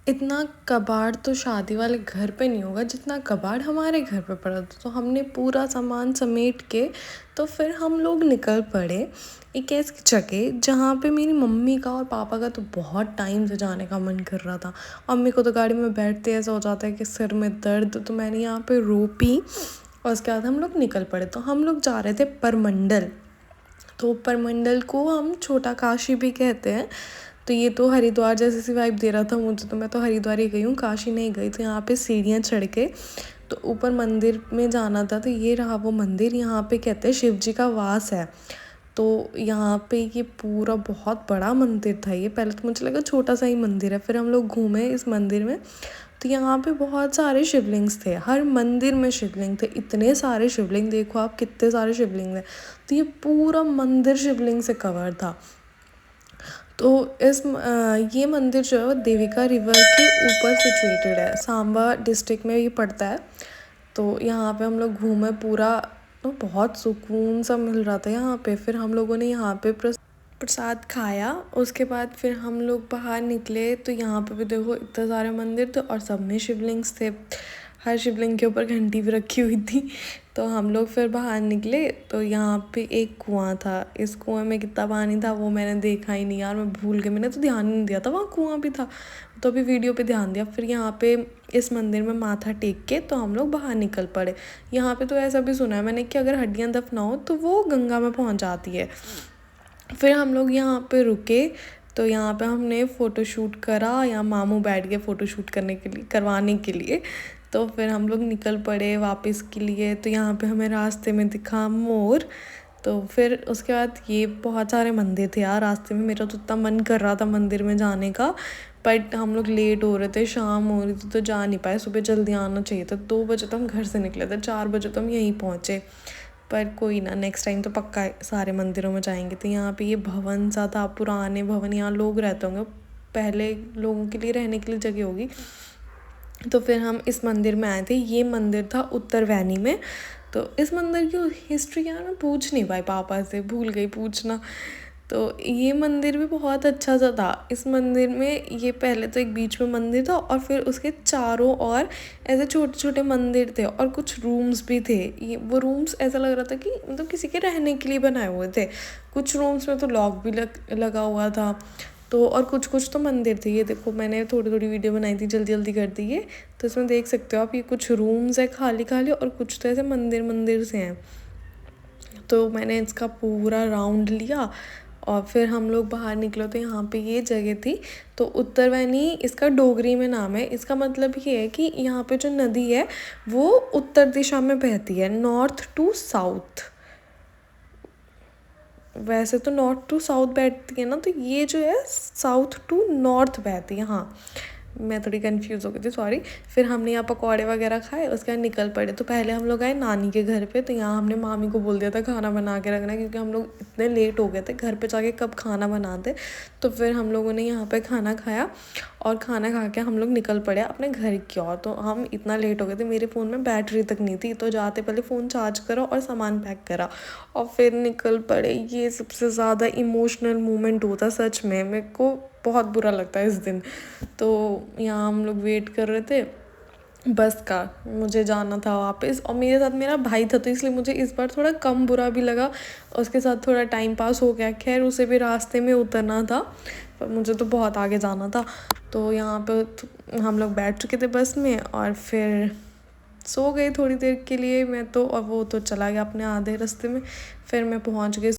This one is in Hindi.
इतना कबाड़ तो शादी वाले घर पे नहीं होगा जितना कबाड़ हमारे घर पे पड़ा था। तो हमने पूरा सामान समेट के तो फिर हम लोग निकल पड़े एक ऐसी जगह जहाँ पे मेरी मम्मी का और पापा का तो बहुत टाइम से जाने का मन कर रहा था। मम्मी को तो गाड़ी में बैठते ऐसा हो जाता है कि सिर में दर्द, तो मैंने यहाँ पे रो पी और उसके बाद हम लोग निकल पड़े। तो हम लोग जा रहे थे परमंडल। तो परमंडल को हम छोटा काशी भी कहते हैं। तो ये तो हरिद्वार जैसी सी वाइब दे रहा था मुझे, तो मैं तो हरिद्वार ही गई हूँ, काशी नहीं गई। तो यहाँ पे सीढ़ियाँ चढ़ के तो ऊपर मंदिर में जाना था। तो ये रहा वो मंदिर, यहाँ पे कहते हैं शिव जी का वास है। तो यहाँ पे ये पूरा बहुत बड़ा मंदिर था। ये पहले तो मुझे लगा छोटा सा ही मंदिर है, फिर हम लोग घूमे इस मंदिर में। तो यहाँ पे बहुत सारे शिवलिंग्स थे, हर मंदिर में शिवलिंग थे, इतने सारे शिवलिंग, देखो आप कितने सारे शिवलिंग थे। तो ये पूरा मंदिर शिवलिंग से कवर था। तो ये मंदिर जो है वो देविका रिवर के ऊपर सिचुएटेड है, सांबा डिस्ट्रिक्ट में ये पड़ता है। तो यहाँ पे हम लोग घूमे पूरा, तो बहुत सुकून सा मिल रहा था यहाँ पे। फिर हम लोगों ने यहाँ पे प्रसाद खाया। उसके बाद फिर हम लोग बाहर निकले। तो यहाँ पे भी देखो इतने सारे मंदिर थे और सब में शिवलिंग्स थे, हर शिवलिंग के ऊपर घंटी भी रखी हुई थी। तो हम लोग फिर बाहर निकले तो यहाँ पे एक कुआं था। इस कुएं में कितना पानी था वो मैंने देखा ही नहीं यार, मैं भूल गई, मैंने तो ध्यान नहीं दिया था वहाँ कुआं भी था। तो अभी वीडियो पे ध्यान दिया। फिर यहाँ पे इस मंदिर में माथा टेक के तो हम लोग बाहर निकल पड़े। यहाँ पे तो ऐसा भी सुना है मैंने कि अगर हड्डियाँ दफनाओ तो वो गंगा में पहुँच जाती है। फिर हम लोग यहाँ पे रुके। तो यहाँ पे हमने फ़ोटोशूट करा, यहाँ मामू बैठ गए फ़ोटोशूट करवाने के लिए। तो फिर हम लोग निकल पड़े वापस के लिए। तो यहाँ पे हमें रास्ते में दिखा मोर। तो फिर उसके बाद ये बहुत सारे मंदिर थे यार रास्ते में, मेरा तो इतना मन कर रहा था मंदिर में जाने का, बट हम लोग लेट हो रहे थे, शाम हो रही थी तो जा नहीं पाए। सुबह जल्दी आना चाहिए था, 2 बजे तो हम घर से निकले थे, 4 बजे तो हम यहीं पहुँचे। पर कोई ना, नेक्स्ट टाइम तो पक्का सारे मंदिरों में जाएंगे। तो यहाँ पे ये भवन सा था, पुराने भवन, यहाँ लोग रहते होंगे, पहले लोगों के लिए रहने के लिए जगह होगी। तो फिर हम इस मंदिर में आए थे। ये मंदिर था उत्तर वैनी में। तो इस मंदिर की हिस्ट्री यार मैं पूछ नहीं पाई पापा से, भूल गई पूछना। तो ये मंदिर भी बहुत अच्छा सा था। इस मंदिर में ये पहले तो एक बीच में मंदिर था और फिर उसके चारों ओर ऐसे छोटे छोटे मंदिर थे और कुछ रूम्स भी थे। ये वो रूम्स ऐसा लग रहा था कि मतलब किसी के रहने के लिए बनाए हुए थे। कुछ रूम्स में तो लॉक भी लगा हुआ था। तो और कुछ कुछ तो मंदिर थे। ये देखो मैंने थोड़ी थोड़ी वीडियो बनाई थी, जल्दी जल्दी कर दी है। तो इसमें देख सकते हो आप, ये कुछ रूम्स है खाली खाली और कुछ तो ऐसे मंदिर मंदिर से हैं। तो मैंने इसका पूरा राउंड लिया और फिर हम लोग बाहर निकले। तो यहाँ पे ये जगह थी। तो उत्तरवैनी इसका डोगरी में नाम है। इसका मतलब ये है कि यहाँ पे जो नदी है वो उत्तर दिशा में बहती है, नॉर्थ टू साउथ। वैसे तो नॉर्थ टू साउथ बहती है ना, तो ये जो है साउथ टू नॉर्थ बहती है। हाँ, मैं थोड़ी कंफ्यूज हो गई थी, सॉरी। फिर हमने यहाँ पकौड़े वगैरह खाए, उसके बाद निकल पड़े। तो पहले हम लोग आए नानी के घर पे। तो यहाँ हमने मामी को बोल दिया था खाना बना के रखना, क्योंकि हम लोग इतने लेट हो गए थे, घर पे जाके कब खाना बनाते। तो फिर हम लोगों ने यहाँ पे खाना खाया और खाना खा के हम लोग निकल पड़े अपने घर की ओर। तो हम इतना लेट हो गए थे, मेरे फ़ोन में बैटरी तक नहीं थी। तो जाते पहले फ़ोन चार्ज करा और सामान पैक करा और फिर निकल पड़े। ये सबसे ज़्यादा इमोशनल मोमेंट होता सच में, मेरे को बहुत बुरा लगता है इस दिन। तो यहाँ हम लोग वेट कर रहे थे बस का, मुझे जाना था वापस और मेरे साथ मेरा भाई था, तो इसलिए मुझे इस बार थोड़ा कम बुरा भी लगा। उसके साथ थोड़ा टाइम पास हो गया। खैर उसे भी रास्ते में उतरना था, पर मुझे तो बहुत आगे जाना था। तो यहाँ पे हम लोग बैठ चुके थे बस में और फिर सो गए थोड़ी देर के लिए मैं तो, और वो तो चला गया अपने आधे रास्ते में। फिर मैं पहुँच गई